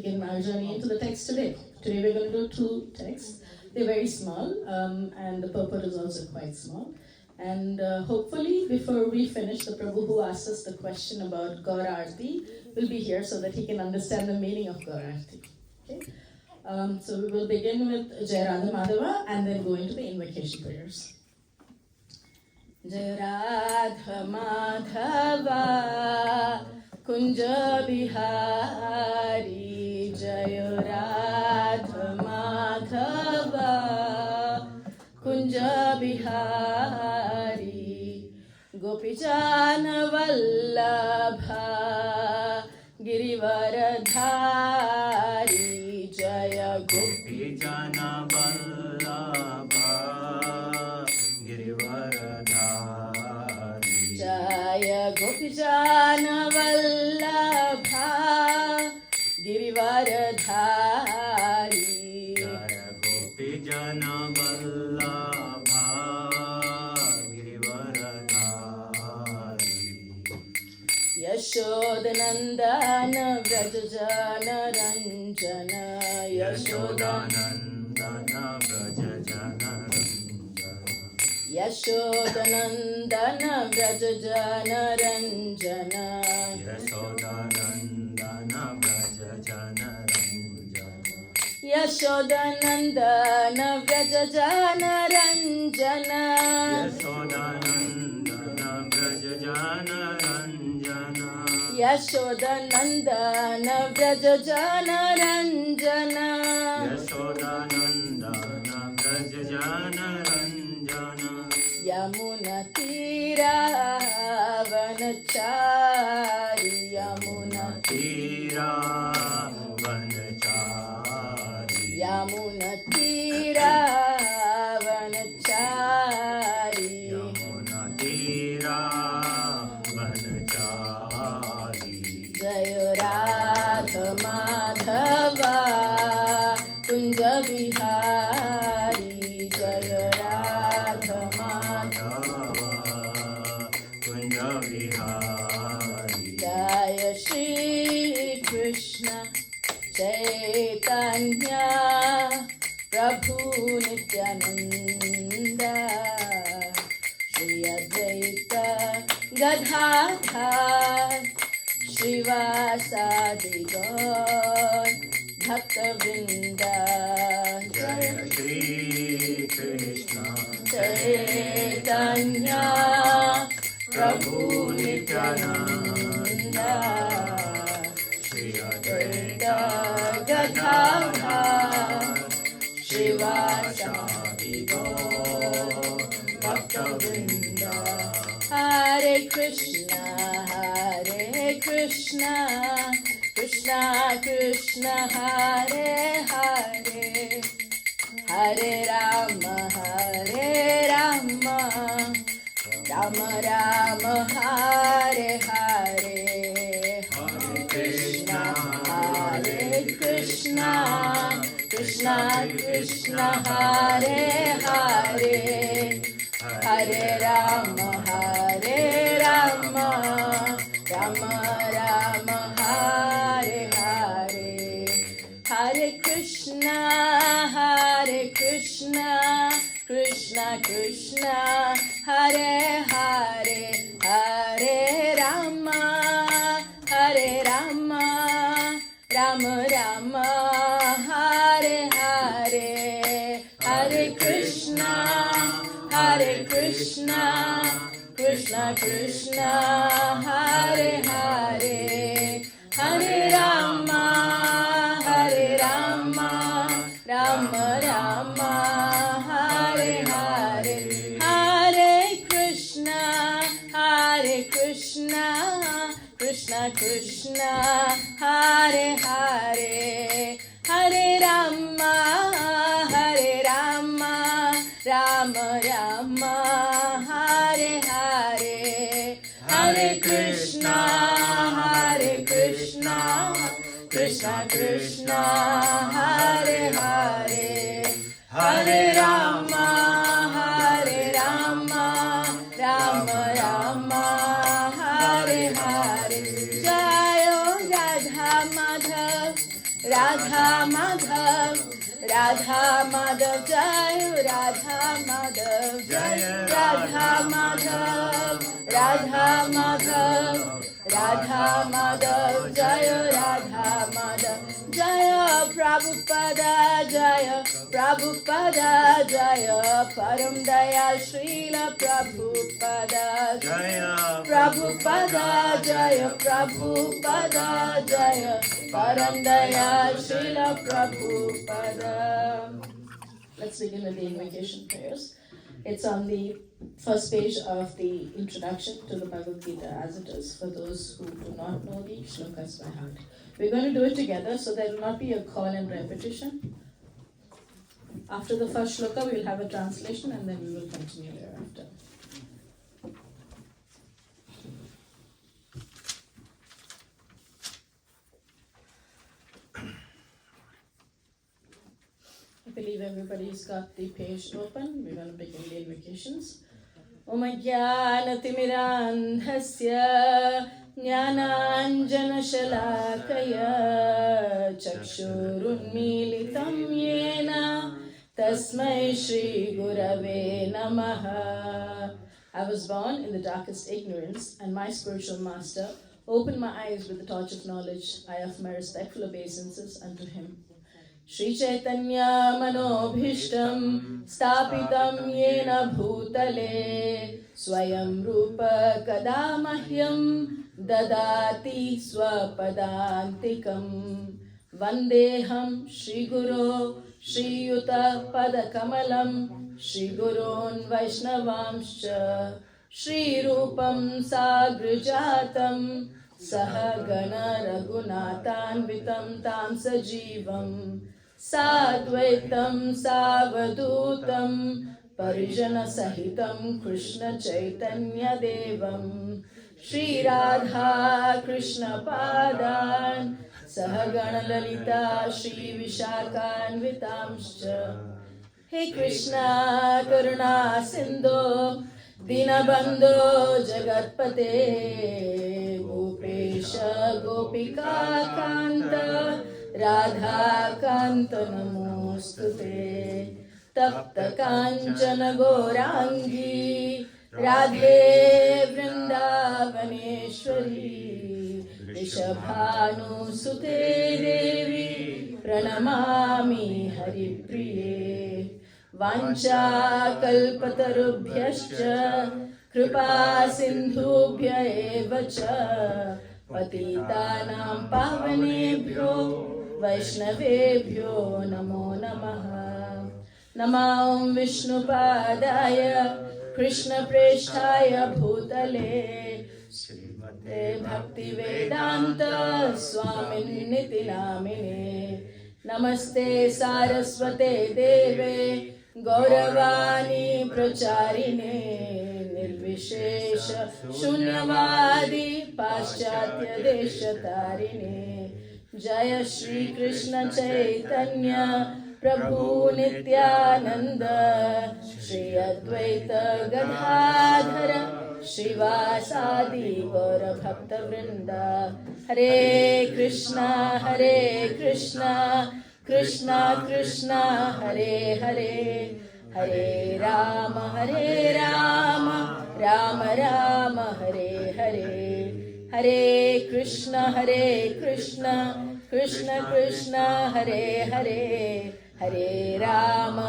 begin our journey into the text today. Today we're going to do two texts. They're very small, and the purport is also quite small. And hopefully, before we finish, the Prabhu who asked us the question about Gaur Aarti will be here so that he can understand the meaning of Gaur Aarti. Okay? So we will begin with Jai Radha Madhava and then go into the invocation prayers. Jai Radha Madhava Kunja Bihari Jai Radha Madhava Kunja Bihari Gopijana Vallabha Girivaradhari Jaya Gopijana Vallabha Girivaradhari Jaya Gopijana Vallabha Girivaradhari Jaya Gopijana Vallabha Girivaradhari Yashodanandana Vrajajana Ranjana Yashodanandana Vrajajana Yashodanandana Vrajajana Ranjana Yashodanandana Vrajajana Yashodanandana Vrajajana Ranjana Yashodanandana Vrajajana Ranjana Yashodanandana Vrajajana Ranjana Yashodanandana Vrajajana Ranjana Yamuna Tira Vanachari Yamuna Tira Vanachari Yamuna Tira Vanachari Yamuna Tira Vanachari Jaya Radha Madhava Kunja Bihari Jaya Radha Madhava Kunja Vihari Jaya Shri Krishna Chaitanya Prabhu Nityananda Shri Advaita Gadadhar Shrivasadi Gaur Bhakta Vrinda Jaya Shri Krishna Chaitanya Prabhu Nityananda Shri Advaita Gadadhar Shrivasadi Gaur Bhakta Vrinda Hare Krishna Krishna Krishna Hare Hare Hare Rama Rama Rama Hare Hare Hare Krishna Krishna Krishna Hare Hare Hare Rama Rama Rama Hare Hare Hare Krishna Krishna Hare Hare Hare Rama Rama Hare Hare Hare Krishna Krishna Hare Hare Hare Rama Rama Hare Hare Hare Krishna Krishna Hare Hare Hare Rama Rama Hare Hare Hare Krishna Krishna Hare Hare Hare Rama Rama Hare Hare Jaya Radha Madhav Radha Madhav, Radha Madhav Jai, Radha Madhav Jai, Radha Madhav, Radha Madhav, Radha Madhav Jai, Radha Madhav Jaya, Prabhupada Jaya, Prabhupada Jaya, Param Dayal Srila Prabhupada Jaya, Prabhupada Jaya, Prabhupada Jaya, Param Dayal Srila Prabhupada. Let's begin with the invocation prayers. It's on the first page of the introduction to the Bhagavad Gita as it is, for those who do not know the shlokas by heart. We're going to do it together, so there will not be a call and repetition. After the first shloka, we will have a translation and then we will continue thereafter. I believe everybody's got the page open. We're going to begin the invocations. Om Jnanatirmirandhasya Jnananjana Shalakaya Chakshurunmilitam Yena Tasmai Shri Gurave Namaha. I was born in the darkest ignorance, and my spiritual master opened my eyes with the torch of knowledge. I offer my respectful obeisances unto him. Shri Chaitanya Manobhishtam Stapitam Yena Bhutale Swayam Rupa Kadamahyam Dadati Swapadantikam Vandeham Shri Guru Shri Yuta Padakamalam Shri Gurun Vaishnavamscha Shri Rupam Sagrijatam Sahagana Raghunathanvitam Tam Sajivam Sadvaitam Savadutam Parijana Sahitam Krishna Chaitanya Devam Shri Radha Krishna Padan Sahagana Lalita Shri Vishakhanvitamscha. Hey Krishna Karuna Sindhu Dinabandhu Jagatpate Gopesha Gopika Kanta Radha Kanta Namostute Tapta Kanchana Gorangi Radhe Vrindavaneshwari Rishabhanu Sute Devi Pranamami Haripriye Vancha kalpatarubhyascha kripa sindhubhya eva cha patitanam pavanebhyo vaishnavebhyo namo namaha. Namah Vishnupadaya Krishna Presthaya Bhutale Srimate Bhaktivedanta Swamin Niti Namine Namaste Saraswate Deve Gauravani Pracharine Nirvishesha Shunyavadi Paschatya Deshatarine Jaya Shri Krishna Chaitanya Prabhu Nityananda Shri Advaita Gadadhara Shivasadi Gaura Bhakta Vrinda. Hare Krishna Krishna Krishna Hare Hare Hare Rama Rama Rama Hare Hare Hare Krishna Krishna Krishna Hare Hare Hare Rama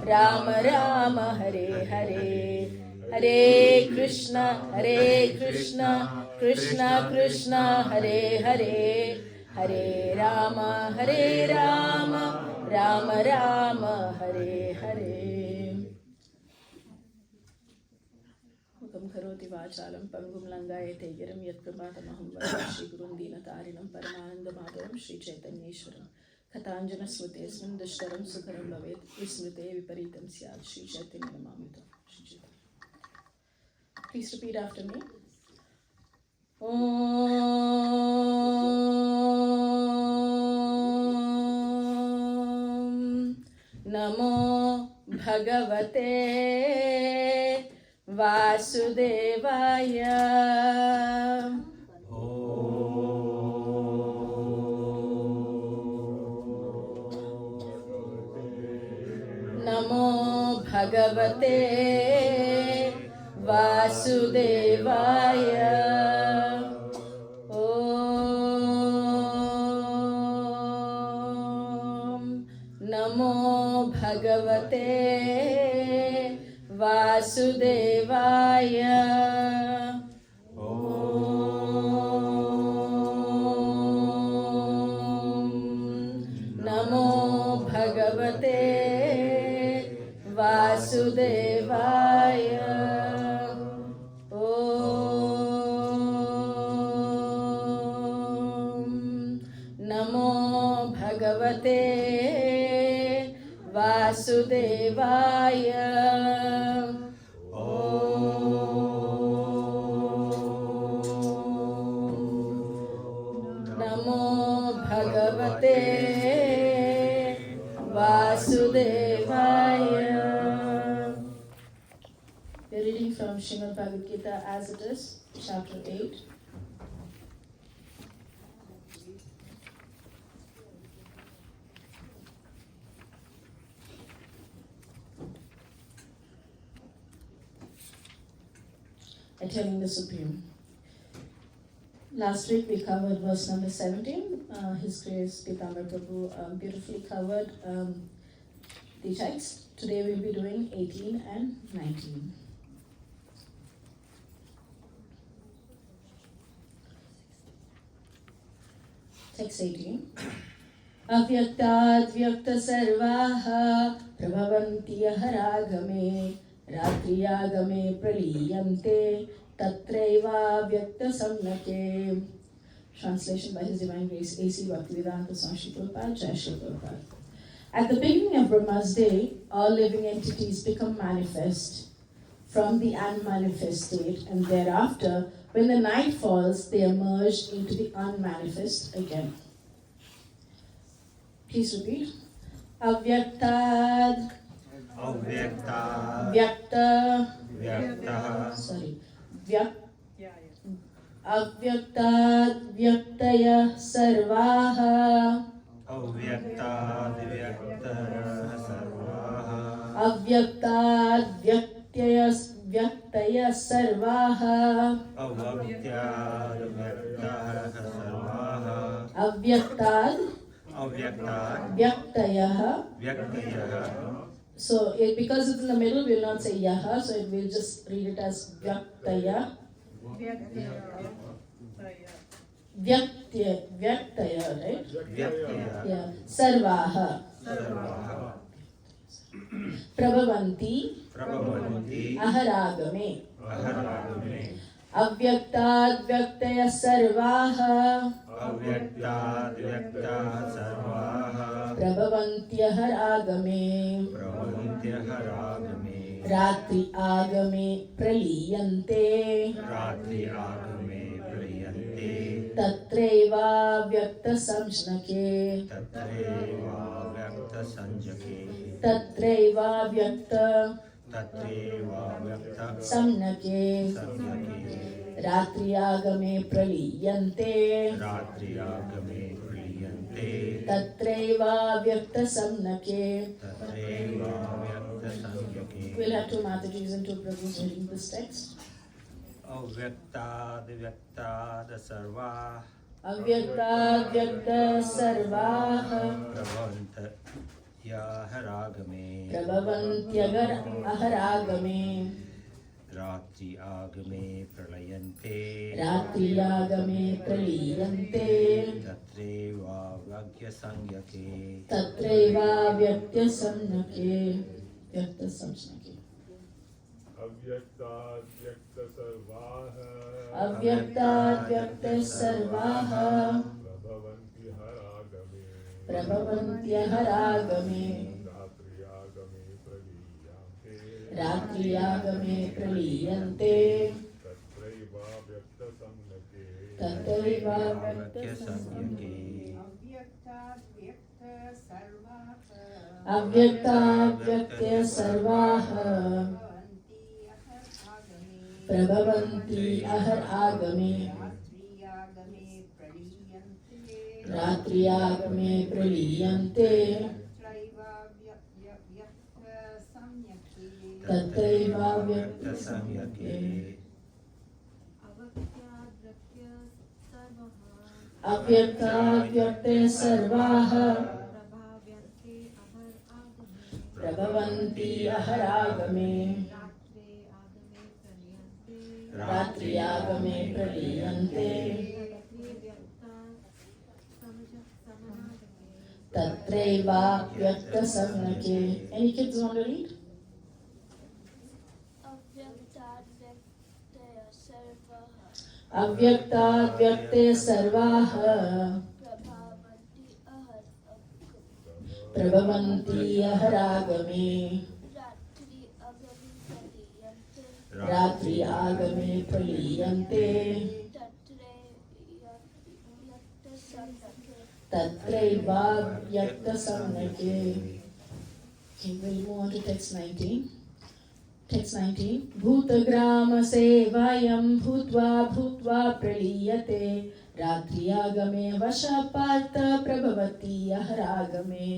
Rama Rama Hare Hare Hare Krishna Krishna Krishna Hare Hare Hare Rama Rama Rama Hare Hare. Mukam karoti vachalam pangum langayate giram yat prabhatamaham vada Shri Gurun Dinatarinam Paramananda Madhavam Shri Chaitanyeshwaram Kathanjana Smutesman Dashtaram Sukharam Bhavet Vismrute Viparitam Syad Shri Chaitanya Namamita. Please repeat after me. Om Namo Bhagavate Vasudevaya. Bhagavate Vasudevaya. Om Namo Bhagavate Vasudevaya. Namo Bhagavate Vasudevaya. Om Namo Bhagavate Vasudevaya. Namo Bhagavate Vasudevaya. We're reading from Srimad Bhagavad Gita as it is, chapter 8. Attaining the Supreme. Last week we covered verse number 17. His Grace Pitambar Prabhu beautifully covered the text. Today we'll be doing 18 and 19. Text 18. Avyaktad vyakta sarvaha prabhavanti aharagame ratriyagame praliyante tatraiva vyakta samnake. Translation by His Divine Grace A.C. Bhaktivedanta Swami Srila Prabhupada, Jai Srila Prabhupada. At the beginning of Brahma's day, all living entities become manifest from the unmanifest state, and thereafter, when the night falls, they emerge into the unmanifest again. Please repeat. Avyaktad. Avyakta. Vyakta. Vyakta. Sorry. Avyaktad Vyaktaya Sarvaha. Avyakta Vyaktaya Sarvaha. Avyaktad Vyaktaya Sarvaha. Avyaktya Vyaktaya Sarvaha. Avyaktad Avyakta Vyaktaya. Vyaktaya. So because it's in the middle, we will not say yaha, so it will just read it as Vyaktaya. Vyaktaya, right? Vyaktaya. Yeah. Sarvaha. Sarvaha. Prabhavanti. Prabhavanti. Aharagame. Aharagame. Avyaktad Vyaktaya Sarvaha. Avyakta Vyaktaya Sarvaha. Prabhavanti Aharagame. Prabhavanti Aharagame. Ratri Agame Praliyante. Ratri Agame Praliyante. Tatraiva Vyakta Samshnake. Tatreva Vyakta Sanjake. Tatraiva Vyakta Tatreva Vyakta Samnake. Sanjake. Ratri Agame Praliyante. Ratri Agame Praliyante. Tatraiva Vyakta Samnake. Tatreva Vyakta Sanjake. We'll have two Matajis and two Prabhus reading this text. Avyakta Vyakta Sarva. Avyakta Vyakta Sarvaha. Prabhavanta Yaharagame. Prabhavantyagar Aharagame. Ratri Agame Pralayante. Ratriyagame Praliyante. Tatreva Vyakya Sanjake. Tatraiva Vyakta Samnake. Vyakta Samnake. Avyakta Vyakta Sarvaha. Avyakta Vyakta Sarvaha. Prabhavanti Haragame. Prabhavantya Haragame. Ratriyagame Praliyante. Ratriyagame Praliyante. Tatraiva Vyakta Samnake. Tatraiva Vyakya Sanjake. Avyakta Vyakta Sarvaha. Prabhavanti Aharagame. Ratriyagame Praliyante. तत्रैवाव्यक्तसंज्ञके अव्यक्ताद्व्यक्ते सर्वाः प्रभवन्ति अहरागमे रात्र्यागमे प्रलीयन्ते तत्रैवाव्यक्तसंज्ञके. Any kids want to read? अव्यक्ताद्व्यक्ते सर्वाः प्रभवन्ति अहरागमे रात्रि आगमे प्रलीयन्ते तत्रैवाव्यक्तसंज्ञके. Okay, we'll move on to text 19. Text 19. भूतग्राम सेवायं भूत्वा भूत्वा प्रलीयते रात्र्यागमे वशापार्थ प्रभवति अहरागमे.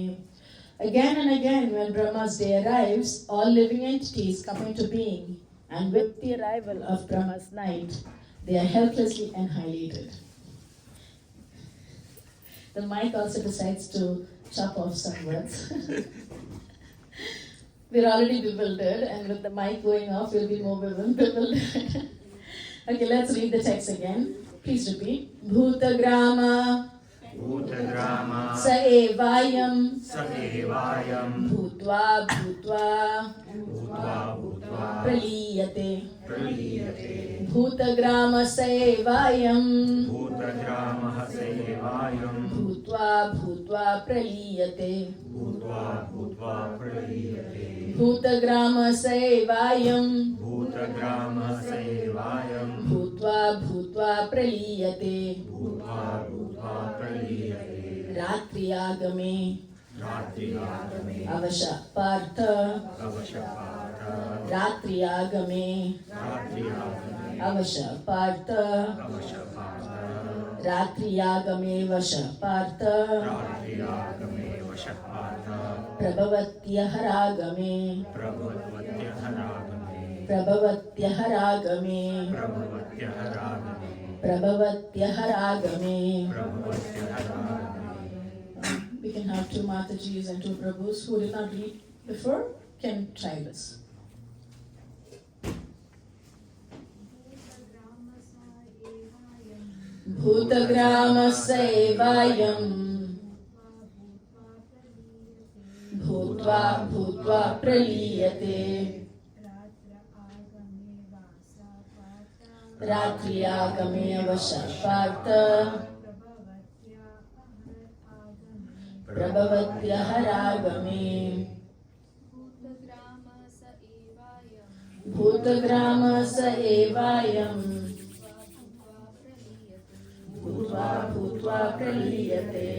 Again and again, when Brahma's day arrives, all living entities come into being, and with the arrival of Brahma's night, they are helplessly annihilated. The mic also decides to chop off some words. We're already bewildered, and with the mic going off, we'll be more bewildered. Okay, let's read the text again. Please repeat. Bhutagrama sa evayam bhutva bhutva praliyate. Bhutagrama sa evayam bhutva bhutva praliyate. Bhutagrama sevayam bhutva bhutva praliyate ratriyagame avasha partha ratriyagame avasha partha ratriyagame vasha partha प्रभवत्यहरागमे प्रभवत्यहरागमे प्रभवत्यहरागमे. We can have two Matajis and two Prabhus who did not read before can try this. Bhutagrama sevayam भूत्वा भूत्वा प्रलीयते रात्र्यागमे वशापार्थ प्रभवत्यहरागमे. भूतग्राम स एवायं भूत्वा भूत्वा प्रलीयते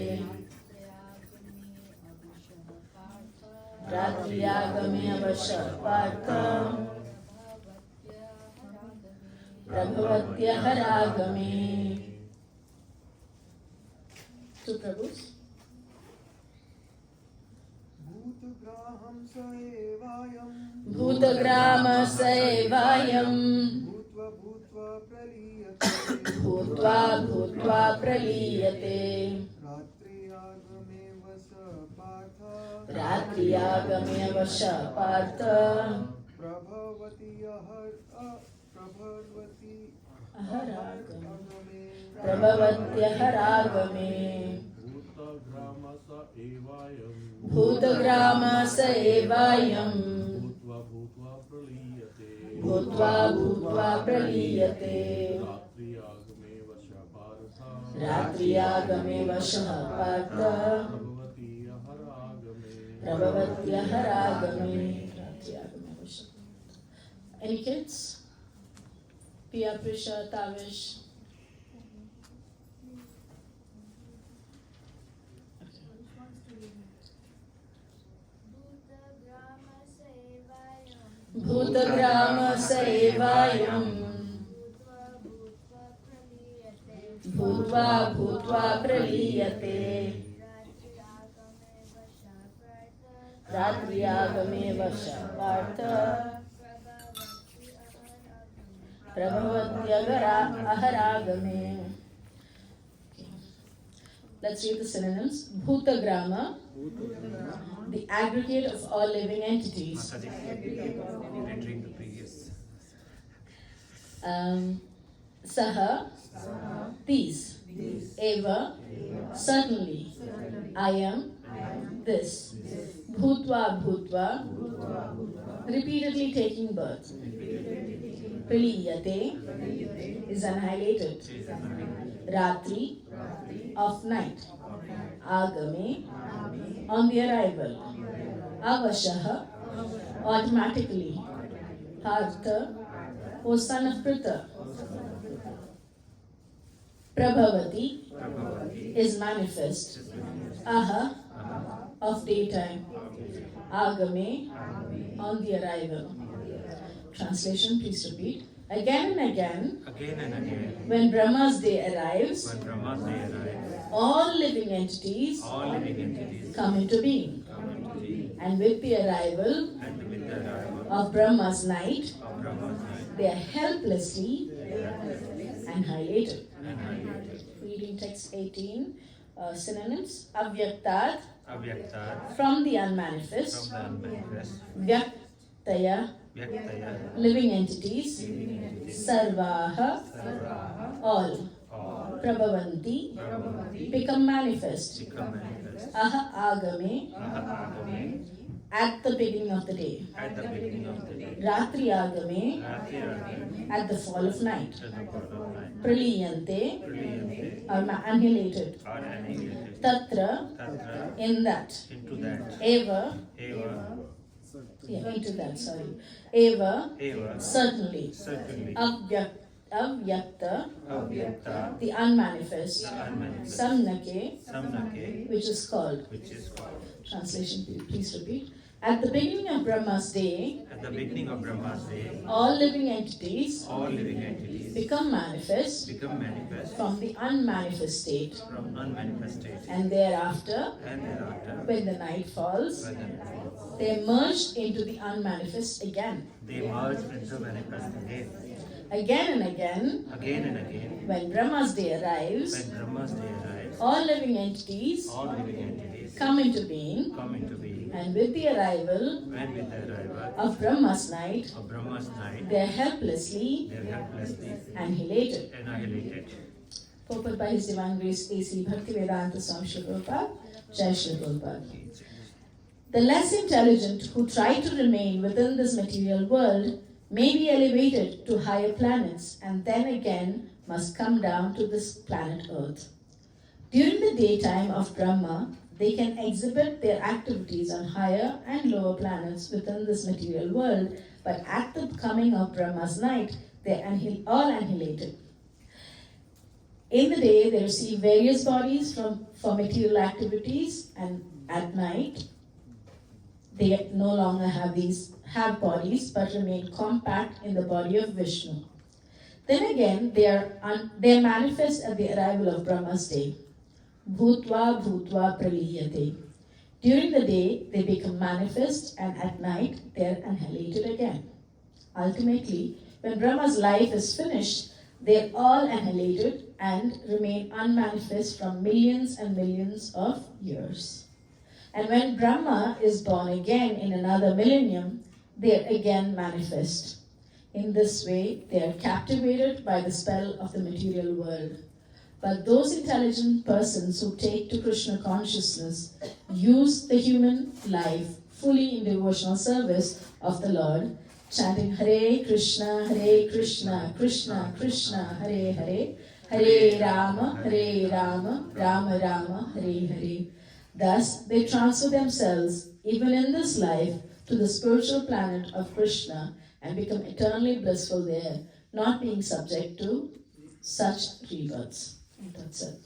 रात्र्यागमे वशापार्थ प्रभवत्यहरागमे. Two Prabhus. भूतग्राम स एवायं भूत्वा भूत्वा प्रलीयते रात्र्यागमे वशापार्थ प्रभवत्यहरागमे. भूतग्राम स एवायं भूत्वा भूत्वा प्रलीयते रात्र्यागमे वशः Partha प्रभवत्यहरागमे. Any kids? Pia, Prisha, Tavish. भूतग्राम स एवायं भूत्वा भूत्वा प्रलीयते रात्र्यागमे वशापार्थ Prabhavatyagara aharagame. Okay. Let's read the synonyms. Bhutagrama, the aggregate of all living entities. Reading the previous. Saha, these. Eva, certainly. I am, this. Bhutva, bhutva, repeatedly taking birth. Praliyate is annihilated. Ratri, of night. Agame, on the arrival. Avashaha, automatically. Partha, O son of Pritha. Prabhavati is manifest. Aha, of daytime. Agame, on the arrival. Translation, please repeat. Again and again, when Brahma's day arrives, all living entities come into being. And with the arrival of Brahma's night, they are helplessly annihilated. Reading text 18, synonyms. Avyaktat, from the unmanifest. Vyaktaya, living entities. Sarvaha, all. Prabhavanti, become manifest. Aha agame, at the beginning of the day. Ratri agame, at the fall of night. Praliyante, are annihilated. Tatra, in that. Eva, into that, sorry. Eva, certainly. Avyakta, the unmanifest. Samnake, which is called. Translation, please repeat. At the beginning of Brahma's day, all living entities become manifest from the unmanifest state. And thereafter, when the night falls, they merge into the unmanifest again. Again and again, when Brahma's day arrives, all living entities come into being, and with the arrival of Brahma's night, they are helplessly annihilated. Purport by His Divine Grace A.C. Bhaktivedanta Swami Srila Prabhupada, Jai Srila Prabhupada. The less intelligent who try to remain within this material world may be elevated to higher planets and then again must come down to this planet Earth. During the daytime of Brahma, they can exhibit their activities on higher and lower planets within this material world, but at the coming of Brahma's night, they are all annihilated. In the day, they receive various bodies for material activities, and at night, they no longer have bodies, but remain compact in the body of Vishnu. Then again, they are manifest at the arrival of Brahma's day. Bhutva bhutva praliyate. During the day, they become manifest, and at night, they are annihilated again. Ultimately, when Brahma's life is finished, they are all annihilated and remain unmanifest from millions and millions of years. And when Brahma is born again in another millennium, they are again manifest. In this way, they are captivated by the spell of the material world. But those intelligent persons who take to Krishna consciousness use the human life fully in devotional service of the Lord, chanting Hare Krishna, Krishna Krishna, Hare Hare, Hare Rama, Rama Rama, Hare Hare. Thus, they transfer themselves, even in this life, to the spiritual planet of Krishna and become eternally blissful there, not being subject to such rebirths. And that's it.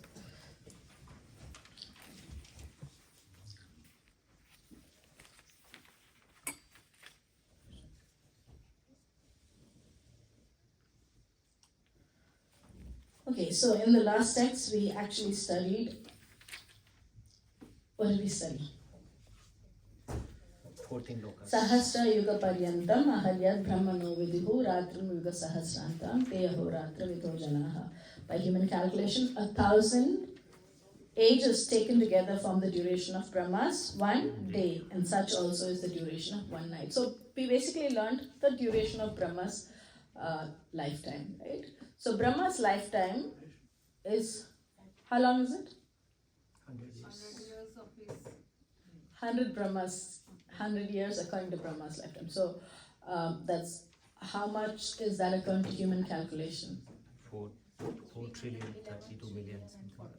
Okay, so in the last text, we actually studied. What did we study? 14 lokas. Sahasra Yuga Paryantam Aharyad Brahmano Vidihu Ratram Yuga Sahasrantam Te Ahoratra Vidho Janaha. By human calculation, 1,000 ages taken together from the duration of Brahma's one day, and such also is the duration of one night. So we basically learned the duration of Brahma's lifetime, right? So Brahma's lifetime is, how long is it? 100 years. 100 Brahmas, 100 years according to Brahma's lifetime. So that's, how much is that according to human calculation? 4 trillion, 32 million, something like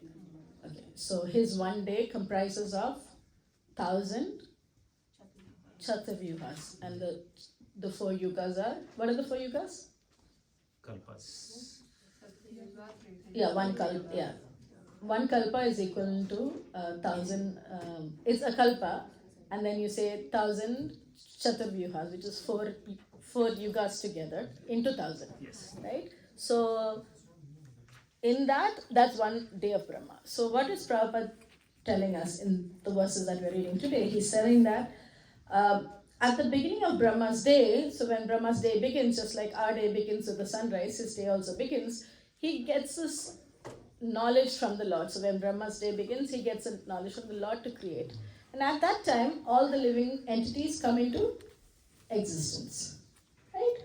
that. Okay, so his one day comprises of 1,000 Chatavyuhas, and the 4 yugas are, what are the 4 yugas? Kalpas. Yeah, one kalpa is equal to 1,000. It's a kalpa, and then you say 1,000 Chatavyuhas, which is four yugas together into 1,000. Yes. Right? So in that's one day of Brahma. So what is Prabhupada telling us in the verses that we're reading today? He's telling that at the beginning of Brahma's day, so when Brahma's day begins, just like our day begins with the sunrise, his day also begins, he gets this knowledge from the Lord. So when Brahma's day begins, he gets a knowledge from the Lord to create. And at that time, all the living entities come into existence. Right?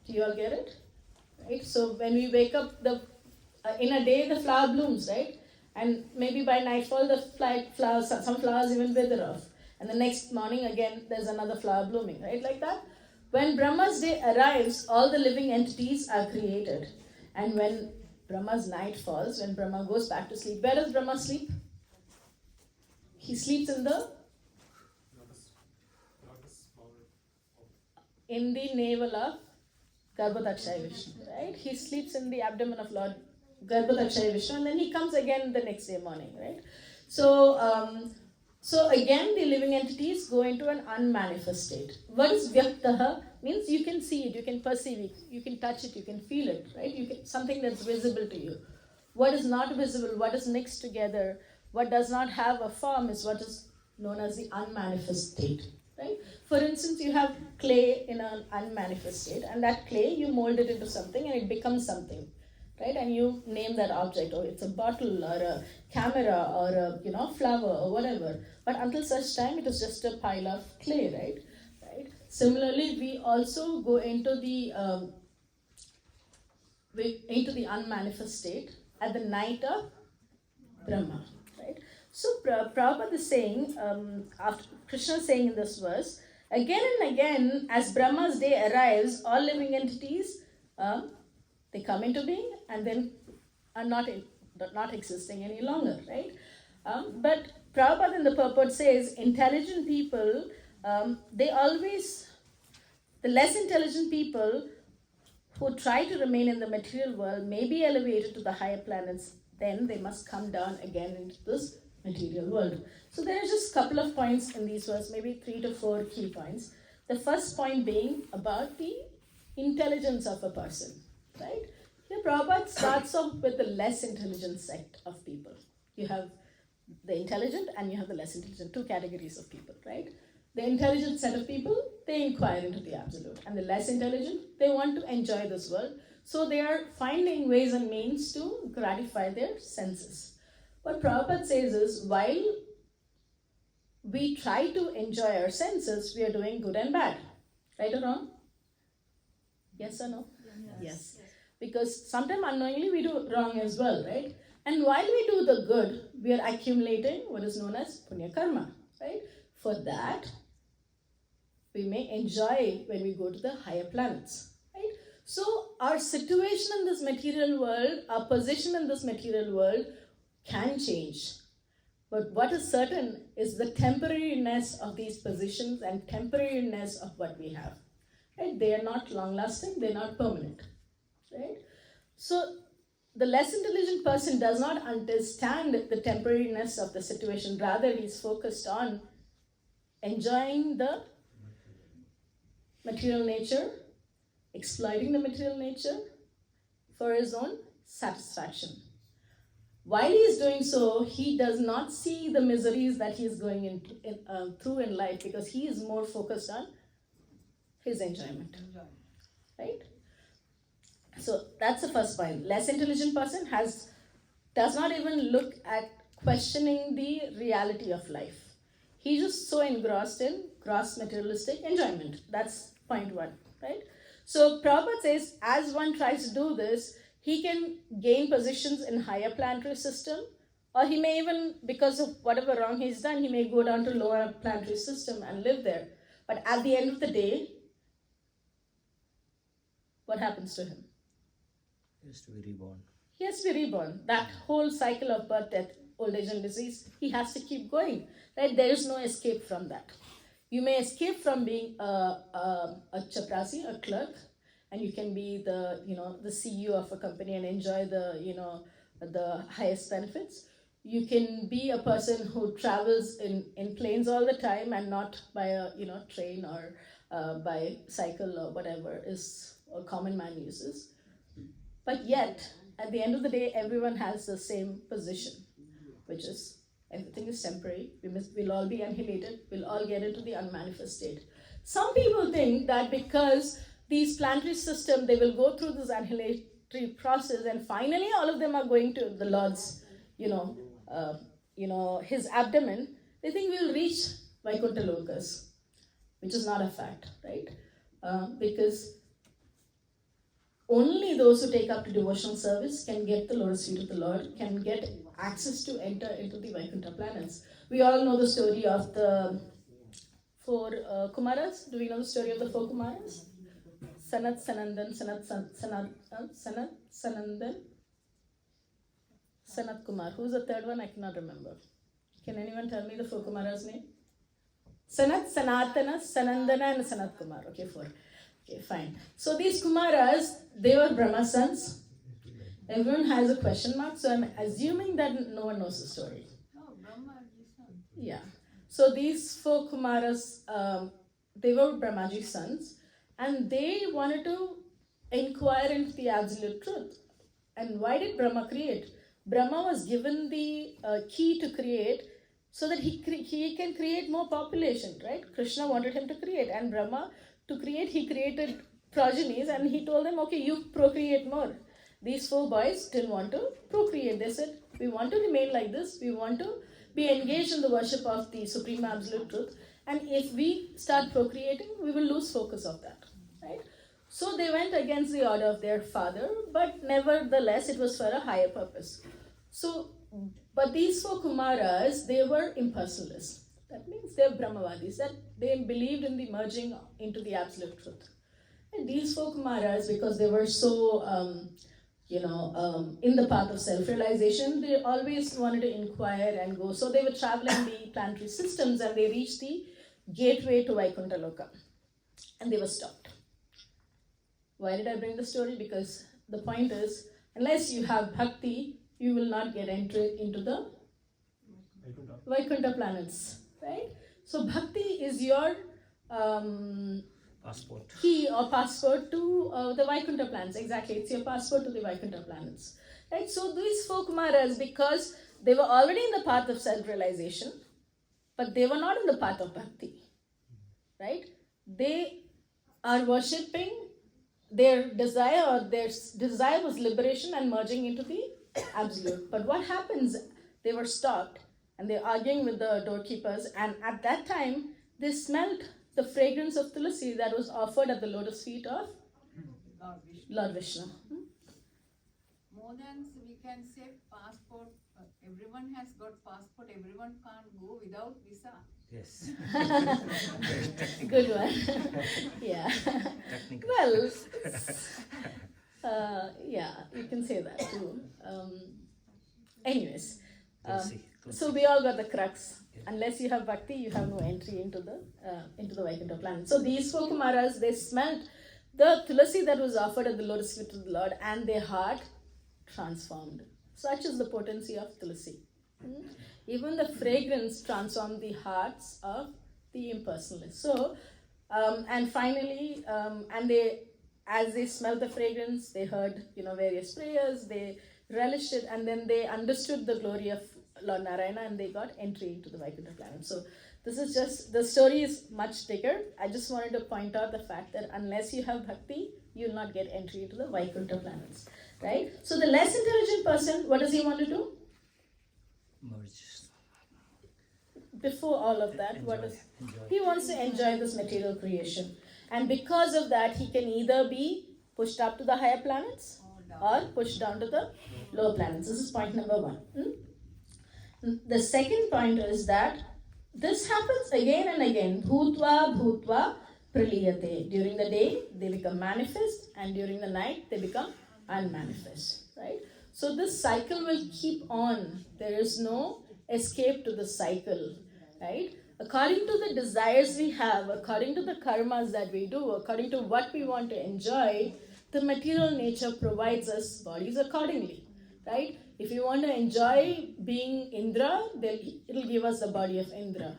Do you all get it? Right? So when we wake up, in a day the flower blooms, right? And maybe by nightfall some flowers even wither off. And the next morning again there's another flower blooming, right? Like that. When Brahma's day arrives, all the living entities are created. And when Brahma's night falls, when Brahma goes back to sleep, where does Brahma sleep? He sleeps in the navel of Garbhodakshaya Vishnu, right? He sleeps in the abdomen of Lord Garbhodakshaya Vishnu, and then he comes again the next day morning, right? So again, the living entities go into an unmanifest state. What is Vyaktaha? Means you can see it, you can perceive it, you can touch it, you can feel it, right? Something that's visible to you. What is not visible, what is mixed together, what does not have a form is what is known as the unmanifest state, right? For instance, you have clay in an unmanifest state, and that clay, you mold it into something and it becomes something, right? And you name that object, or it's a bottle or a camera or a flower or whatever. But until such time, it is just a pile of clay, right? Similarly, we also go into the unmanifest state at the night of Brahma, right? So Prabhupada is saying, after Krishna is saying in this verse, again and again, as Brahma's day arrives, all living entities they come into being and then are not existing any longer, right? But Prabhupada in the purport says, intelligent people, the less intelligent people who try to remain in the material world may be elevated to the higher planets, then they must come down again into this material world. So there are just a couple of points in these verses, maybe 3 to 4 key points. The first point being about the intelligence of a person, right? Here Prabhupada starts off with the less intelligent sect of people. You have the intelligent and you have the less intelligent, 2 categories of people, right? The intelligent set of people, they inquire into the absolute. And the less intelligent, they want to enjoy this world. So they are finding ways and means to gratify their senses. What Prabhupada says is, while we try to enjoy our senses, we are doing good and bad. Right or wrong? Yes or no? Yes. Because sometimes unknowingly we do wrong as well, right? And while we do the good, we are accumulating what is known as punya karma, right? For that, we may enjoy when we go to the higher planets, right? So our situation in this material world, our position in this material world can change. But what is certain is the temporariness of these positions and temporariness of what we have, right? They are not long-lasting, they are not permanent, right? So the less intelligent person does not understand the temporariness of the situation. Rather, he is focused on enjoying the material nature, exploiting the material nature for his own satisfaction. While he is doing so, he does not see the miseries that he is going through in life, because he is more focused on his enjoyment. Right? So that's the first point. Less intelligent person does not even look at questioning the reality of life. He's just so engrossed in gross materialistic enjoyment. That's point one, right? So Prabhupada says, as one tries to do this, he can gain positions in higher planetary system, or he may even, because of whatever wrong he's done, he may go down to lower planetary system and live there. But at the end of the day, what happens to him? He has to be reborn. He has to be reborn. That whole cycle of birth, death, old age and disease, he has to keep going. Right? There is no escape from that. You may escape from being a chaprasi, a clerk, and you can be the CEO of a company and enjoy the highest benefits. You can be a person who travels in planes all the time and not by a train or by cycle or whatever is a common man uses. But yet, at the end of the day, everyone has the same position, which is everything is temporary. We'll all be annihilated. We'll all get into the unmanifest state. Some people think that because these planetary systems, they will go through this annihilatory process, and finally all of them are going to the Lord's, his abdomen. They think we'll reach Vaikuntha Lokas, which is not a fact, right? Because only those who take up to devotional service can get the lotus feet of the Lord, can get access to enter into the Vaikuntha planets. We all know the story of the 4 Kumaras. Do we know the story of the 4 Kumaras? Sanat, Sanandan, Sanandan, Sanat Kumar. Who's the third one? I cannot remember. Can anyone tell me the 4 Kumaras' name? Sanat, Sanatana, Sanandana, and Sanat Kumar. Okay, 4. Okay, fine. So these Kumaras, they were Brahma sons. Everyone has a question mark, so I'm assuming that no one knows the story. No, Brahmaji's son. Yeah. So these 4 Kumaras, they were Brahmaji's sons, and they wanted to inquire into the absolute truth. And why did Brahma create? Brahma was given the key to create so that he can create more population, right? Krishna wanted him to create, and Brahma, to create, he created progenies, and he told them, okay, you procreate more. These 4 boys didn't want to procreate. They said, we want to remain like this. We want to be engaged in the worship of the Supreme Absolute Truth. And if we start procreating, we will lose focus of that, right? So they went against the order of their father, but nevertheless, it was for a higher purpose. So, but these 4 Kumaras, they were impersonalists. That means they're Brahmavadis, that they believed in the merging into the absolute truth. And these 4 Kumaras, because they were so, in the path of self-realization, they always wanted to inquire and go. So they were traveling the planetary systems, and they reached the gateway to Vaikuntha Loka. And they were stopped. Why did I bring the story? Because the point is, unless you have bhakti, you will not get entry into the Vaikuntha planets. Right? So bhakti is your Passport. key or passport to the Vaikuntha planets. Exactly, it's your passport to the Vaikuntha planets. Right? So these 4 Kumaras, because they were already in the path of self-realization, but they were not in the path of bhakti. Right? They are worshipping their desire, or their desire was liberation and merging into the absolute. But what happens? They were stopped, and they're arguing with the doorkeepers, and at that time, they smelled the fragrance of tulsi that was offered at the lotus feet of Lord Vishnu. More than we can say passport, everyone has got passport, everyone can't go without visa. Yes. Good one. Yeah. Technical. Well, yeah, you can say that too. Anyways, Tulsi. so we all got the crux. Unless you have bhakti, you have no entry into the Vaikuntha planet. So these 4 Kumaras, they smelled the tulasi that was offered at the lotus feet of the Lord, and their heart transformed. Such is the potency of tulasi. Even the fragrance transformed the hearts of the impersonalists. So, and finally, and they, as they smelled the fragrance, they heard various prayers. They relished it, and then they understood the glory of Lord Narayana, and they got entry into the Vaikuntha planet. So this is just, the story is much bigger. I just wanted to point out the fact that unless you have bhakti, you will not get entry into the Vaikuntha planets, right? So the less intelligent person, what does he want to do? Merge. Before all of that, Enjoy. he wants to enjoy this material creation. And because of that, he can either be pushed up to the higher planets or pushed down to the lower planets. This is point number 1. The second point is that this happens again and again. Bhutva bhutva praliyate. During the day, they become manifest, and during the night, they become unmanifest. Right? So this cycle will keep on. There is no escape to the cycle. Right? According to the desires we have, according to the karmas that we do, according to what we want to enjoy, the material nature provides us bodies accordingly. Right? If you want to enjoy being Indra, then it'll give us the body of Indra.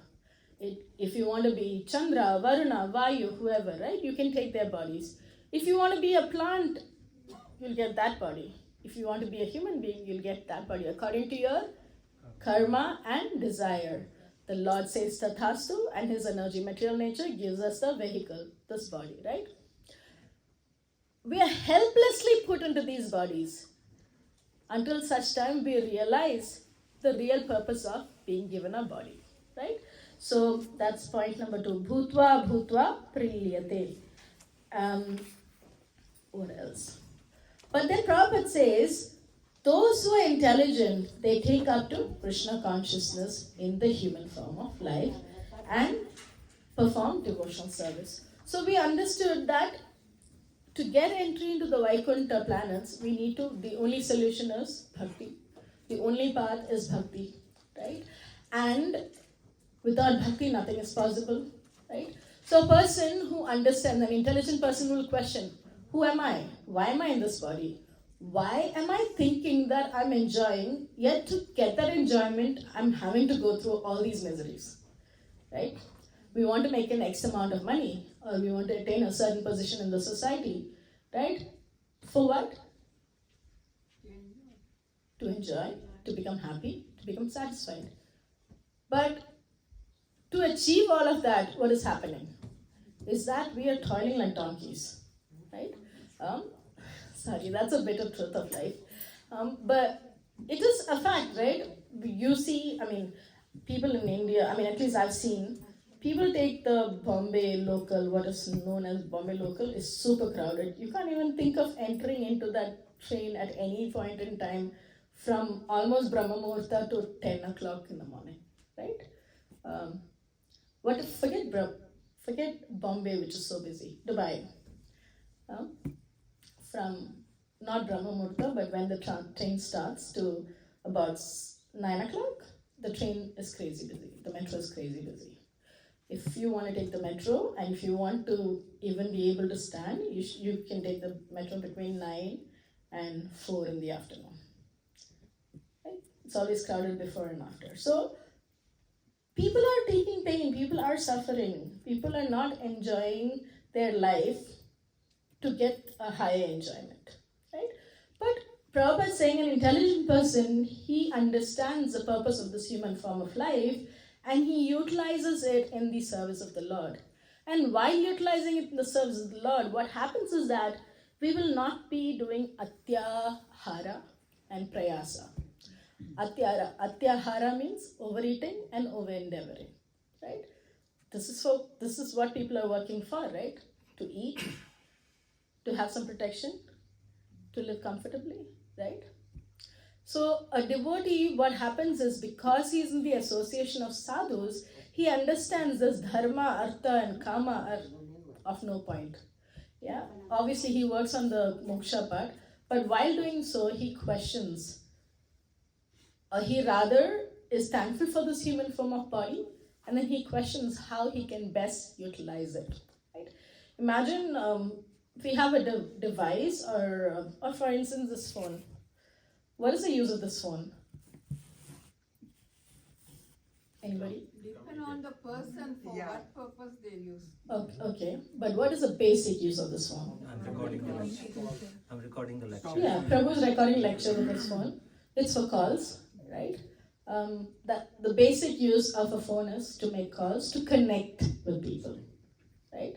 If you want to be Chandra, Varuna, Vayu, whoever, right? You can take their bodies. If you want to be a plant, you'll get that body. If you want to be a human being, you'll get that body according to your karma and desire. The Lord says Tathastu, and His energy, material nature, gives us the vehicle, this body, right? We are helplessly put into these bodies until such time we realize the real purpose of being given a body, right? So that's point number 2. Bhutva bhutva praliyate. What else? But then Prabhupada says, those who are intelligent, they take up to Krishna consciousness in the human form of life and perform devotional service. So we understood that to get entry into the Vaikuntha planets, we need to, the only solution is bhakti. The only path is bhakti, right? And without bhakti, nothing is possible, right? So a person who understands, an intelligent person will question, who am I? Why am I in this body? Why am I thinking that I'm enjoying, yet to get that enjoyment, I'm having to go through all these miseries, right? We want to make an X amount of money, or we want to attain a certain position in the society, right? For what? To enjoy, to become happy, to become satisfied. But to achieve all of that, what is happening? Is that we are toiling like donkeys, right? Sorry, that's a bitter truth of life. But it is a fact, right? You see, people in India, at least I've seen, people take the Bombay local, what is known as Bombay local, is super crowded. You can't even think of entering into that train at any point in time from almost Brahma Muhurta to 10 o'clock in the morning, right? Forget Bombay, which is so busy. Dubai. From not Brahma Muhurta, but when the train starts to about 9 o'clock, the train is crazy busy. The metro is crazy busy. If you want to take the metro, and if you want to even be able to stand, you can take the metro between 9 and 4 in the afternoon. Right? It's always crowded before and after. So, people are taking pain, people are suffering, people are not enjoying their life to get a higher enjoyment, right? But Prabhupada is saying an intelligent person, he understands the purpose of this human form of life, and he utilizes it in the service of the Lord. And while utilizing it in the service of the Lord, what happens is that we will not be doing atyahara and prayasa. Atyahara means overeating and over-endeavoring, right? This is what people are working for, right? To eat, to have some protection, to live comfortably, right? So a devotee, what happens is, because he is in the association of sadhus, he understands this dharma, artha and kama are of no point. Yeah, obviously he works on the moksha part, but while doing so, he questions. Or he rather is thankful for this human form of body, and then he questions how he can best utilize it. Right? Imagine if we have a device, or for instance this phone. What is the use of this phone? Anybody? Depend on the person for what purpose they use. Okay, but what is the basic use of this phone? I'm recording the I'm recording the lecture. Yeah, Prabhu's recording lecture with his phone. It's for calls, right? The basic use of a phone is to make calls, to connect with people, right?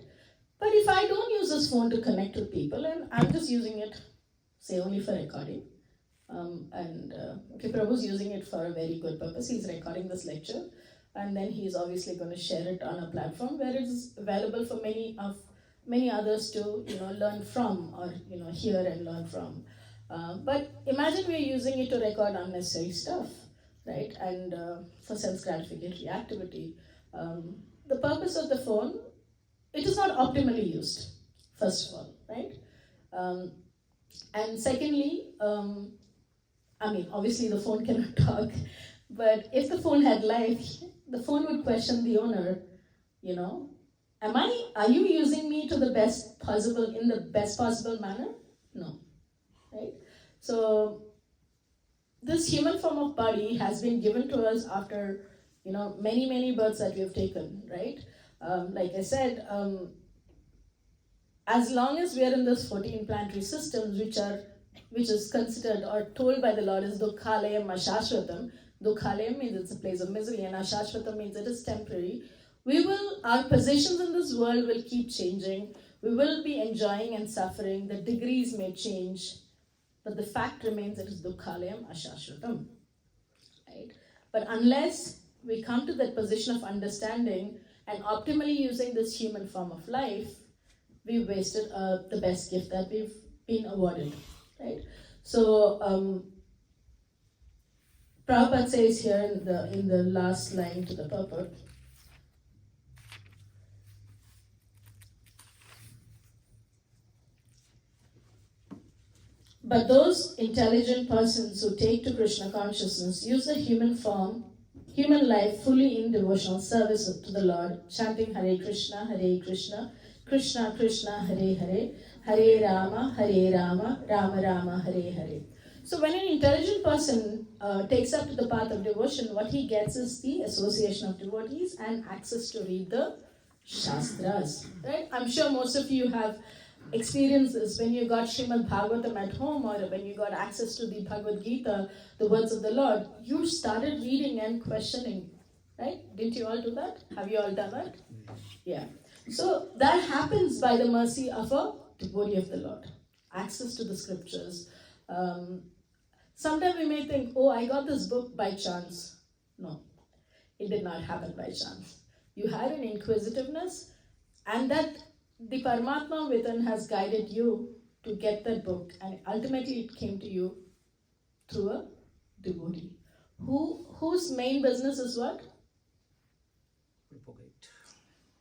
But if I don't use this phone to connect with people and I'm just using it, say, only for recording, okay, Prabhu's using it for a very good purpose. He's recording this lecture, and then he's obviously going to share it on a platform where it is available for many others to learn from, or hear and learn from. But imagine we're using it to record unnecessary stuff, right? And for self-gratificatory activity. The purpose of the phone, it is not optimally used, first of all, right? And secondly, obviously the phone cannot talk, but if the phone had life, the phone would question the owner, are you using me to in the best possible manner? No, right? So this human form of body has been given to us after, many births that we have taken, right? Like I said, as long as we are in this 14 planetary systems, which is considered or told by the Lord is Dukhalayam Ashashvatam. Dukhalayam means it's a place of misery, and Ashashvatam means it is temporary. Our positions in this world will keep changing. We will be enjoying and suffering. The degrees may change, but the fact remains it is Dukhalayam Ashashvatam, right? But unless we come to that position of understanding and optimally using this human form of life, we've wasted the best gift that we've been awarded, right? So Prabhupada says here in the last line to the purport, but those intelligent persons who take to Krishna consciousness use the human life fully in devotional service to the Lord, chanting Hare Krishna, Krishna Krishna, Hare Hare, Hare Rama, Rama Rama, Hare Hare. So when an intelligent person takes up to the path of devotion, what he gets is the association of devotees and access to read the Shastras, right? I'm sure most of you have experienced this when you got Srimad Bhagavatam at home, or when you got access to the Bhagavad Gita, the words of the Lord. You started reading and questioning, right? Didn't you all do that? Have you all done that? Yeah. So that happens by the mercy of a devotee of the Lord. Access to the scriptures. Sometimes we may think, oh, I got this book by chance. No, it did not happen by chance. You had an inquisitiveness, and that the Paramatma within has guided you to get that book, and ultimately it came to you through a devotee. Whose main business is what? Propagate.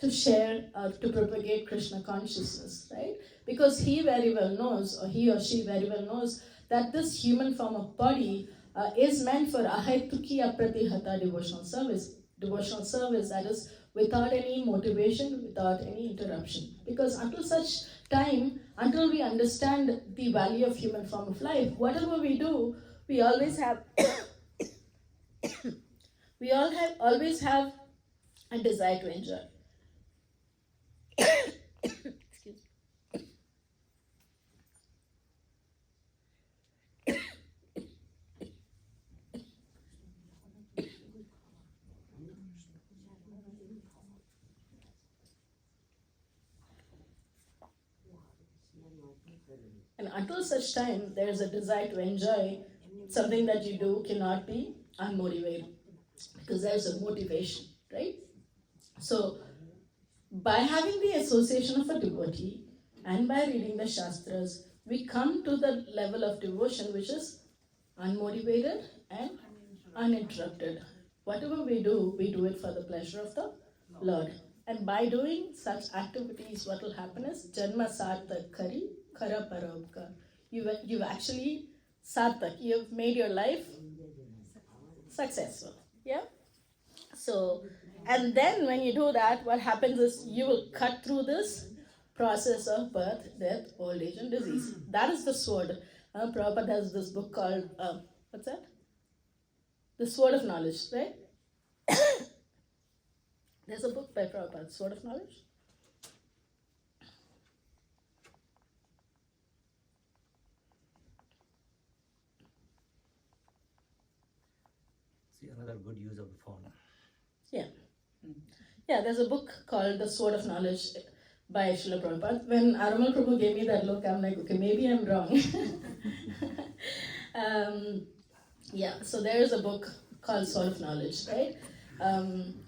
To share or to propagate Krishna consciousness, right? Because he very well knows, or he or she very well knows, that this human form of body is meant for ahaituki apratihata devotional service. Devotional service that is without any motivation, without any interruption. Because until we understand the value of human form of life, whatever we do, we always have always have a desire to enjoy. Excuse me. And until such time there is a desire to enjoy, something that you do cannot be unmotivated, because there's a motivation, right? So by having the association of a devotee and by reading the Shastras, we come to the level of devotion which is unmotivated and uninterrupted. Whatever we do it for the pleasure of the Lord. And by doing such activities, what will happen is Janma Sartak Kari Kara Parabka. You've actually Sartak, you've made your life successful. Yeah? So, and then when you do that, what happens is you will cut through this process of birth, death, old age, and disease. That is the sword. Prabhupada has this book called, what's that? The Sword of Knowledge, right? There's a book by Prabhupada, Sword of Knowledge. Yeah, there's a book called The Sword of Knowledge by Srila Prabhupada. When Aramal Prabhu gave me that look, I'm like, okay, maybe I'm wrong. Yeah, so there is a book called Sword of Knowledge, right?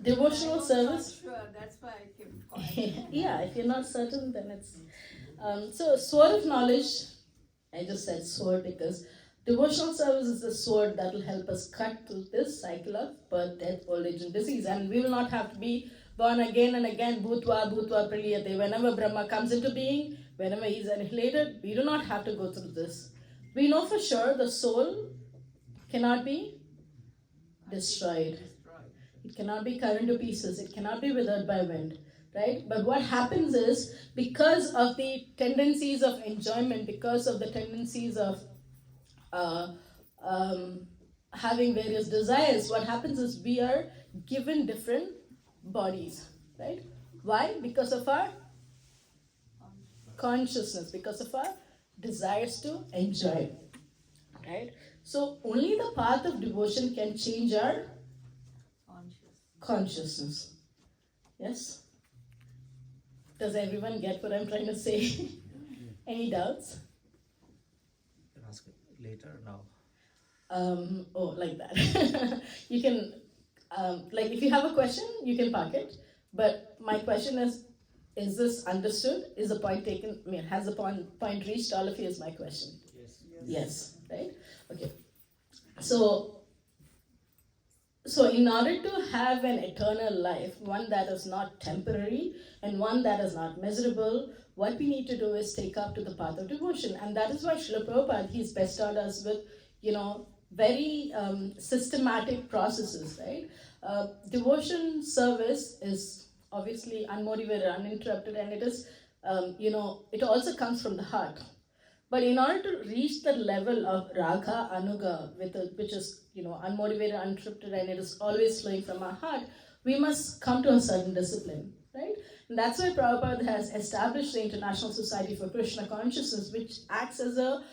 Devotional I was service. not sure, that's why I kept quiet. Yeah, if you're not certain, then it's. So, Sword of Knowledge, I just said sword because devotional service is the sword that will help us cut through this cycle of birth, death, old age, and disease. And we will not have to be born again and again, bhutva, bhutva, praliyate. Whenever Brahma comes into being, whenever he is annihilated, we do not have to go through this. We know for sure the soul cannot be destroyed. It cannot be cut into pieces. It cannot be withered by wind. Right? But what happens is, because of the tendencies of enjoyment, because of the tendencies of having various desires, what happens is we are given different bodies. Right? Why? Because of our consciousness, because of our desires to enjoy. Right? So only the path of devotion can change our consciousness. Yes? Does everyone get what I'm trying to say? Any doubts? You can ask it later now. Like that. You can, like if you have a question, you can park it. But my question is this understood? Is the point taken? I mean, has the point reached all of you is my question. Yes, right? Okay. So in order to have an eternal life, one that is not temporary and one that is not miserable, what we need to do is take up to the path of devotion. And that is why Srila Prabhupada, he's bestowed us with, very systematic processes, right? Devotion service is obviously unmotivated, uninterrupted, and it is, it also comes from the heart. But in order to reach the level of Raga Anuga, which is, unmotivated, uninterrupted, and it is always flowing from our heart, we must come to a certain discipline, right? And that's why Prabhupada has established the International Society for Krishna Consciousness, which acts as an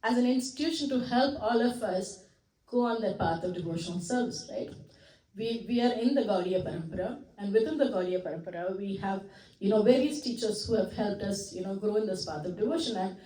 institution to help all of us go on the path of devotional service, right? We are in the Gaudiya Parampara, and within the Gaudiya Parampara, we have, various teachers who have helped us, grow in this path of devotion. And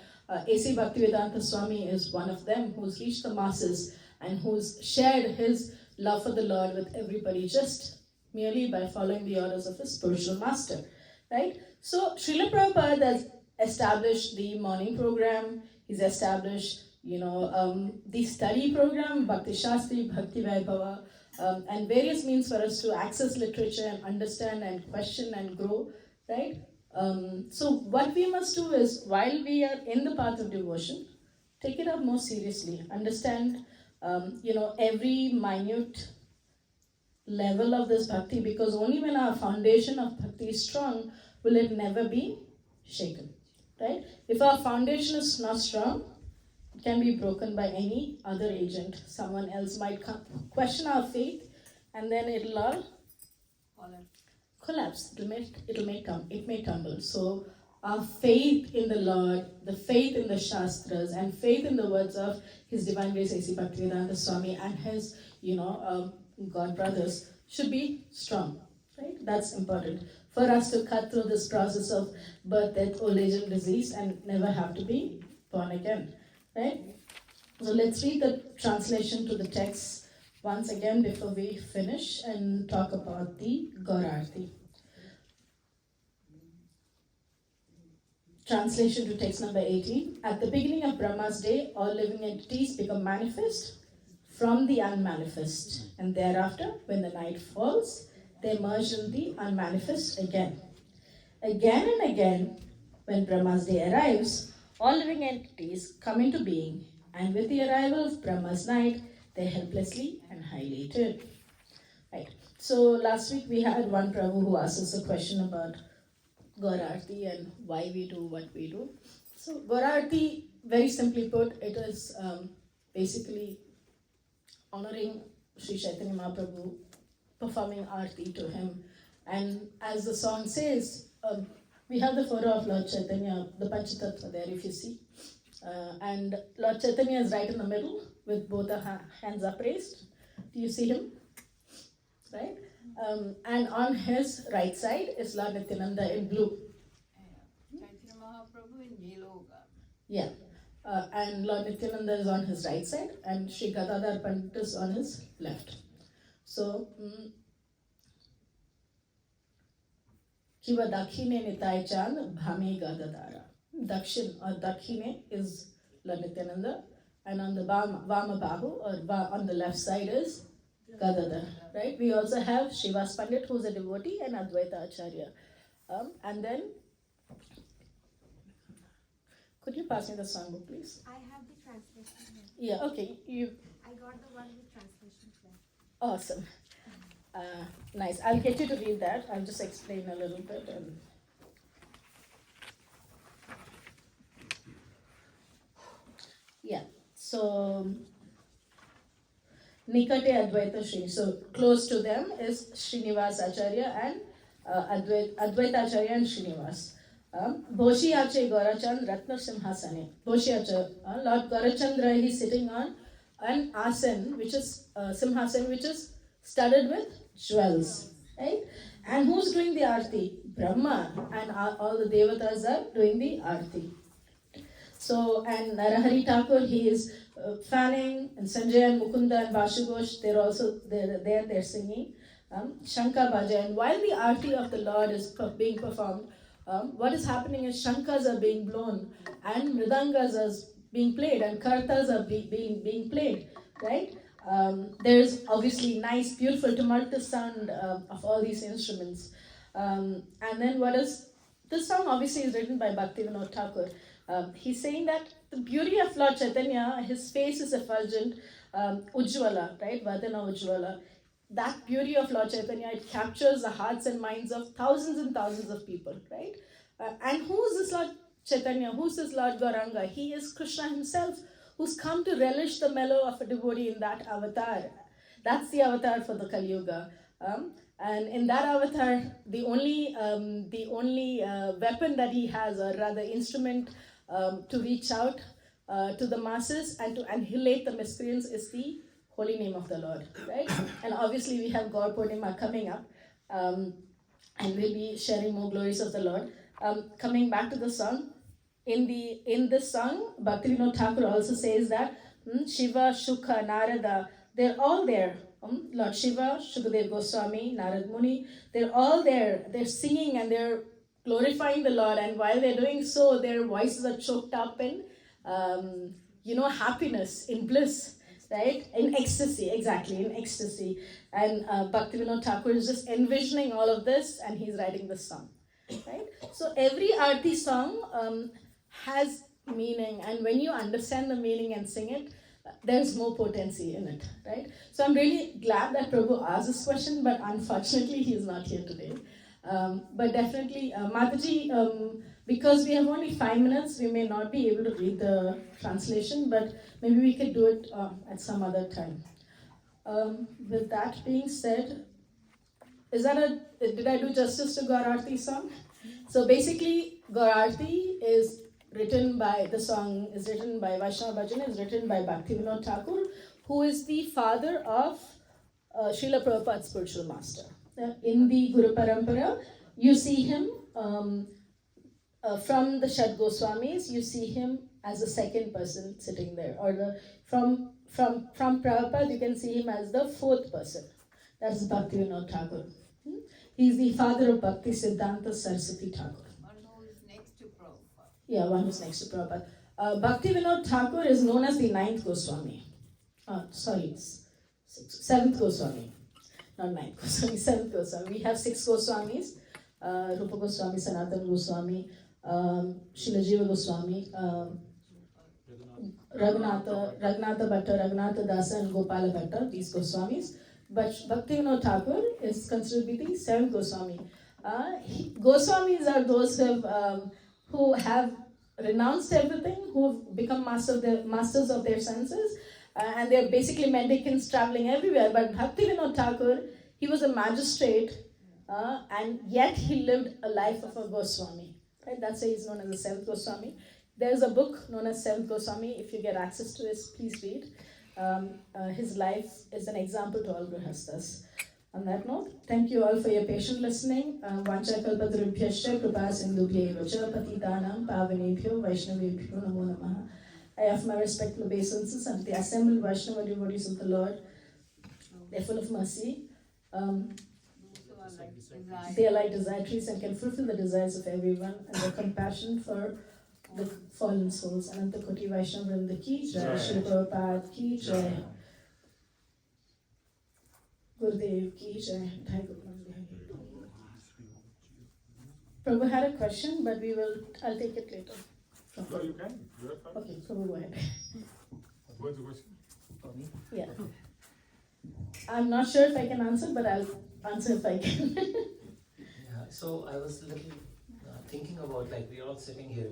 A.C. Bhaktivedanta Swami is one of them who's reached the masses and who's shared his love for the Lord with everybody just merely by following the orders of his spiritual master, right? So Srila Prabhupada has established the morning program. He's established, the study program, Bhakti Shastri, Bhakti Vaibhava, and various means for us to access literature and understand and question and grow, right? So what we must do is, while we are in the path of devotion, take it up more seriously. Understand, every minute level of this bhakti, because only when our foundation of bhakti is strong will it never be shaken, right? If our foundation is not strong, it can be broken by any other agent. Someone else might question our faith, and then it'll all collapse. It may tumble. So our faith in the Lord, the faith in the Shastras, and faith in the words of His Divine Grace A.C. Bhaktivedanta Swami and his, God brothers should be strong, right? That's important for us to cut through this process of birth, death, old age, and disease, and never have to be born again, right? So let's read the translation to the text once again before we finish and talk about the Gaurarti. Translation to text number 18. At the beginning of Brahma's day, all living entities become manifest from the unmanifest, and thereafter, when the night falls, they merge in the unmanifest again. Again and again, when Brahma's day arrives, all living entities come into being, and with the arrival of Brahma's night, they helplessly annihilated. Right. So last week we had one Prabhu who asked us a question about Gaurarti and why we do what we do. So Gaurarti, very simply put, it is basically honoring Sri Chaitanya Mahaprabhu, performing Aarti to him. And as the song says, we have the photo of Lord Chaitanya, the Panchatattva there if you see. And Lord Chaitanya is right in the middle with both the hands upraised. Do you see him? Right? And on his right side is Lord Nityananda in blue. Chaitanya Mahaprabhu in yellow garment. Yeah. And Lord Nityananda is on his right side and Sri Gadadhar Pandit is on his left. So, Kiva Dakhine Nitai Chand Bhame Gadadhara. Dakshin or Dakhine is Lord Nityananda, and on the Vama Bahu or on the left side is Gadadhar. Right? We also have Srivas Pandit, who is a devotee, and Advaita Acharya. And then, could you pass me the songbook, please? I have the translation here. Yeah, okay. I got the one with translation there. Awesome. Nice. I'll get you to read that. I'll just explain a little bit. Yeah. So, Nikate Advaita Sri. So, close to them is Srinivas Acharya and Advaita Acharya and Srinivas. Boshi Ache Gaurachand Ratna Simhasane. Boshi Ache, Lord Gaurachandra, he's sitting on an asan, which is Simhasan, which is studded with jewels. Right? And who's doing the arti? Brahma. And all the devatas are doing the arti. So, and Narahari Thakur, he is fanning, and Sanjay and Mukunda and Vashugosh, they're also there, they're singing. Shankar Bhaja. And while the arti of the Lord is being performed, what is happening is Shankas are being blown, and Mridangas are being played, and Kartas are being played, right? There's obviously nice, beautiful, tumultuous sound of all these instruments. And then this song obviously is written by Bhaktivinoda Thakur. He's saying that the beauty of Lord Chaitanya, his face is effulgent, Ujjwala, right? Vadana Ujjwala. That beauty of Lord Chaitanya, it captures the hearts and minds of thousands and thousands of people, right? And who is this Lord Chaitanya? Who's this Lord Gauranga? He is Krishna himself, who's come to relish the mellow of a devotee in that avatar. That's the avatar for the Kali Yuga. And in that avatar, the only weapon that he has, or rather instrument to reach out to the masses and to annihilate the miscreants, is the holy name of the Lord, right? And obviously we have Gaur Purnima coming up, and we'll be sharing more glories of the Lord. Coming back to the song, in this song, Bhaktivinoda Thakur also says that Shiva, Shukha, Narada, they're all there. Lord Shiva, Shukadev Goswami, Narad Muni, they're all there. They're singing and they're glorifying the Lord, and while they're doing so, their voices are choked up in, happiness, in bliss. Right? In ecstasy, exactly, in ecstasy. And Bhaktivinoda Thakur is just envisioning all of this, and he's writing this song. Right? So every arti song has meaning, and when you understand the meaning and sing it, there's more potency in it. Right? So I'm really glad that Prabhu asked this question, but unfortunately he's not here today. But definitely, Mataji, because we have only 5 minutes, we may not be able to read the translation, but maybe we could do it at some other time. With that being said, did I do justice to Gaur Aarti song? So basically, Gaur Aarti is written by, the song is written by Vaishnava Bhajan, is written by Bhaktivinoda Thakur, who is the father of Srila Prabhupada's spiritual master. In the Guru Parampara, you see him from the Shad Goswamis, you see him as the second person sitting there, or from Prabhupada, you can see him as the fourth person. That's Bhaktivinoda Thakur. He's the father of Bhakti Siddhanta Saraswati Thakur. One who is next to Prabhupada. Yeah, one who's next to Prabhupada. Bhaktivinoda Thakur is known as the 9th Goswami. Seventh Goswami. Not 9th Goswami, 7th Goswami. We have 6 Goswamis. Rupa Goswami, Sanatana Goswami, Srila Jiva Goswami, Raghunatha Bhatta, Raghunatha Dasa, and Gopala Bhatta, these Goswamis. But Bhaktivinoda Thakur is considered to be the 7th Goswami. Goswamis are those who have renounced everything, who have become masters of their senses, and they're basically mendicants traveling everywhere. But Bhaktivinoda Thakur, he was a magistrate, and yet he lived a life of a Goswami. Right? That's why he's known as the 7th Goswami. There's a book known as 7th Goswami. If you get access to this, please read. His life is an example to all Grihasthas. On that note, thank you all for your patient listening. Vancha kalpatarubhyascha kripa sindhubhyeva cha patitanam pavanebhyo vaishnavebhyo namo namaha. I offer my respectful obeisances unto the assembled Vaishnava devotees of the Lord. They're full of mercy. They are like desire trees and can fulfill the desires of everyone, and their compassion for the fallen souls. Ananta Koti Vaishnava Vrinda ki jai, Shri Prabhupada ki jai, Gurudev ki jai. Prabhu had a question, but I'll take it later. No, you can. You are fine. Okay, Prabhu, go ahead. What's the question? For me? Yeah. I'm not sure if I can answer, but I'll answer if I can. Yeah, so I was little thinking about, like, we are all sitting here